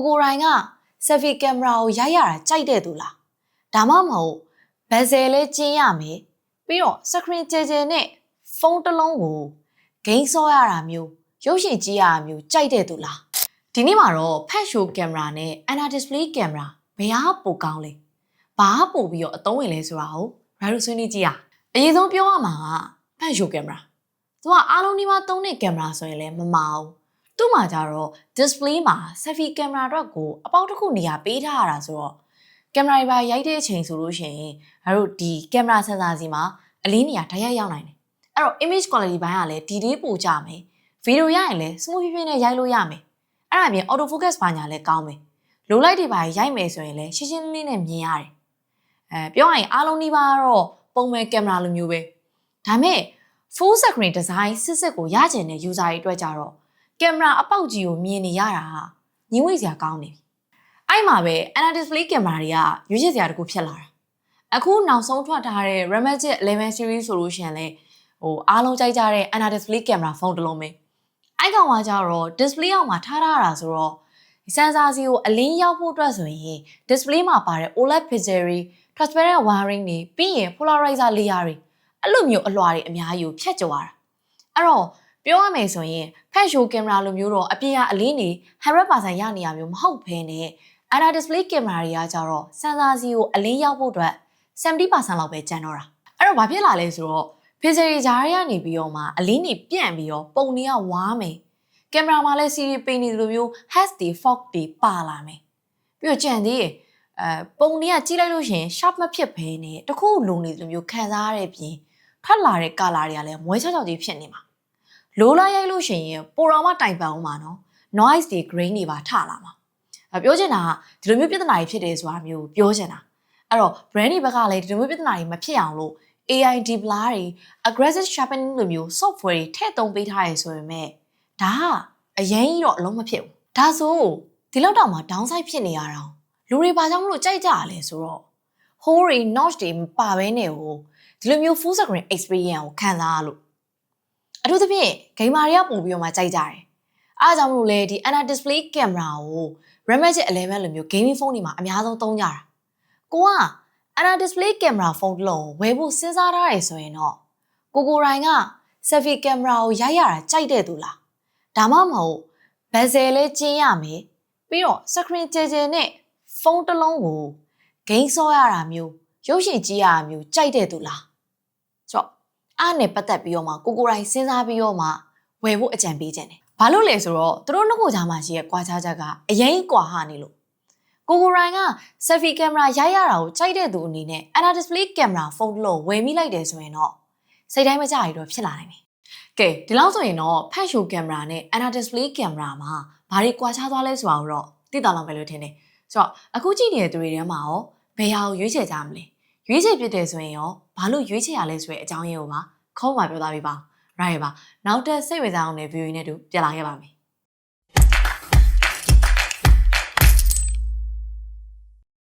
ကိုရိုင်းက selfie ကင်မရာကိုရိုက်ရတာကြိုက်တဲ့သူလားဒါမှမဟုတ်ဘယ်ဆယ်လဲကျင်းရမယ်ပြီးတော့ screen ကျဲကျဲနဲ့ဖုန်းတစ်လုံးကိုဂိမ်းဆော့ရတာမျိုးရုပ်ရှင်ကြည့်ရတာမျိုးကြိုက်တဲ့သူလားဒီနေ့မှာတော့ဖက်ရှိုကင်မရာနဲ့ Ana display ကင်မရာဘယ်ဟာပိုကောင်းလဲဘာပို့ပြီးတော့အသုံးဝင်လဲဆိုတာကိုရိုက်လို့ဆွေးနွေးကြည့်ရအရင်ဆုံးပြောရမှာကဖက်ရှိုကင်မရာသူကအားလုံးဒီမှာသုံးတဲ့ကင်မရာဆိုရင်လည်းမမအောင်သူ့မှာကြတော့ display မှာ selfie ကင်မရာတော့ကိုအပေါက်တစ်ခုနေရာပေးထားရတာဆိုတော့ကင်မရာတွေပါရိုက်တဲ့အချိန်ဆိုလို့ရှိရင်တို့ဒီကင်မရာဆင်ဆာစီမှာအလေးနေရာဓာတ်ရိုက်ရောက်နိုင်တယ်အဲ့တော့ image quality ဘိုင်းကလည်းဒီလေးပိုကြမယ်ဗီဒီယိုရရင်လည်း smooth ဖြည်းဖြည်းနဲ့ရိုက်လို့ရမယ်အဲ့ဒါပြင် auto focus ဘာညာလည်းကောင်းမယ် low light တွေပါရိုက်မယ်ဆိုရင်လည်းရှင်းရှင်းလင်းလင်းနဲ့မြင်ရတယ်ပြောရရင်အားလုံးဒီပါတော့ပုံမှန်ကင်မရာလိုမျိုးပဲဒါမဲ့ full screen design စစ်ကိုရကျင်တဲ့ user တွေအတွက်ကြတော့ကင်မရာအပေါက်ကြီးကိုမြင်နေရတာဟာညှိဝေးစရာကောင်းနေပြီအဲ့မှာပဲ Ana display ကင်မရာတွေကရွေးချယ်စရာတခုဖြစ်လာတာအခုနောက်ဆုံးထွက်ထားတဲ့ Redmi 11 series ဆိုလို့ရှိရင်လည်းအားလုံးကြိုက်ကြတဲ့ Ana display ကင်မရာဖုန်းတစ်လုံးပဲအဲ့ကောင်ကကြတော့ display အောက်မှာထားတာဆိုတော့ sensor စီကိုအလင်းရောက်ဖို့အတွက်ဆိုရင် display မှာပါတဲ့ OLED pixel တွေ transparent wiring တွေပြီးရင် polarizer layer တွေအဲ့လိုမျိုးအလွှာတွေအများကြီးကိုဖြတ်ကျော်ရတာအဲ့တော့ပြောရမယ်ဆိုရင်ဖက်ရှိုကင်မရာလိုမျိုးတော့အပြင်ကအလင်းတွေ 100% ရနေရမျိုးမဟုတ်ဘဲနဲ့ Ana display ကင်မရာတွေကကြတော့ sensor စီကိုအလင်းရောက်ဖို့အတွက် 70% လောက်ပဲကျန်တော့တာအဲ့တော့ဘာဖြစ်လာလဲဆိုတော့ pixel တွေကြားရနေပြီးတော့မှအလင်းတွေပြန့်ပြီးတော့ပုံတွေကဝါးမယ်ကင်မရာမှာလည်း series ပိန်နေလိုမျိုး hash တွေ fog တွေပါလာမယ်ပြီးတော့ကြံသေးရဲ့ပုံတွေကကြည့်လိုက်လို့ရှိရင် sharp မဖြစ်ဘဲနဲ့တခုလုံနေလိုမျိုးခံစားရတဲ့ပြင်ထွက်လာတဲ့ color တွေကလည်းမွဲချောက်ချောက်ကြီးဖြစ်နေမှာလိုလာရိုက်လို့ရှိရင်ပိုတော်မှတိုင်ပန်အောင်ပါနော် noise တွေ grain တွေပါထလာမှာပြောချင်တာကဒီလိုမျိုးပြဿနာတွေဖြစ်တယ်ဆိုတာမျိုးပြောချင်တာအဲ့တော့ brand တွေဘက်ကလည်းဒီလိုမျိုးပြဿနာတွေမဖြစ်အောင်လို့ AI deblur တွေ aggressive sharpening လိုမျိုး software တွေထည့်သုံးပေးထားရဆိုပေမဲ့ဒါကအရင်ကြီးတော့အလုံးမဖြစ်ဘူးဒါဆိုဒီလောက်တောင်မှ downside ဖြစ်နေရတာလူတွေဘာကြောင့်မလို့ကြိုက်ကြရလဲဆိုတော့ hole တွေ notch တွေမပါဘဲနဲ့ဟိုဒီလိုမျိုး full screen experience ကိုခံစားရလို့အထူးသဖြင့် gamer တွေကပို့ပြီးတော့မှကြိုက်ကြတယ်အားကြောင့်မလို့လေဒီ Ana display ကင်မရာကို Redmi 11လိုမျိုး gaming phone တွေမှာအများဆုံးသုံးကြတာကိုက Ana display ကင်မရာဖုန်းတစ်လုံးဝယ်ဖို့စဉ်းစားထားရဆိုရင်တော့ကိုရိုင်းက selfie ကင်မရာကိုရိုက်ရတာကြိုက်တဲ့သူလားဒါမှမဟုတ်ဘယ်ဆယ်လဲကျင်းရမယ်ပြီးတော့ screen ကျဲကျဲနဲ့ဖုန်းတစ်လုံးကိုဂိမ်းဆော့ရတာမျိုးရုပ်ရှင်ကြည့်ရတာမျိုးကြိုက်တဲ့သူလားဆိုတော့အားနဲ့ပတ်သက်ပြီးတော့မှကိုရိုင်းစဉ်းစားပြီးတော့မှဝယ်ဖို့အကြံပေးခြင်းတယ်ဘာလို့လဲဆိုတော့သူတို့နှစ်ခုကြားမှာရှိရဲ့ကွာခြားချက်ကအရင်ကွာဟနေလို့ကိုရိုင်းက selfie ကင်မရာရိုက်ရတာကိုကြိုက်တဲ့သူအနေနဲ့ Ana display ကင်မရာဖုန်းတစ်လုံးဝယ်မိလိုက်တယ်ဆိုရင်တော့စိတ်တိုင်းမကြရတော့ဖြစ်လာနိုင်တယ်ကဲဒီလောက်ဆိုရင်တော့ဖက်ရှိုကင်မရာနဲ့ Ana display ကင်မရာမှာဘာတွေကွာခြားသွားလဲဆိုတာကိုတော့သိတာလောက်ပဲလို့ထင်တယ်ဆိုတော့အခုကြည့်နေတဲ့သူတွေထဲမှာရောဘယ်ဟာကိုရွေးချယ်ကြမလဲရွေးချယ်ဖြစ်တယ်ဆိုရင်ရောဘာလို့ရွေးချယ်ရလဲဆိုတဲ့အကြောင်းရင်းကိုပါခေါင်းမှာပြောသားပေးပါရိုက်ပါနောက်တက်စိတ်ဝင်စားအောင်တဲ့ view နဲ့တူပြန်လာခဲ့ပါမယ်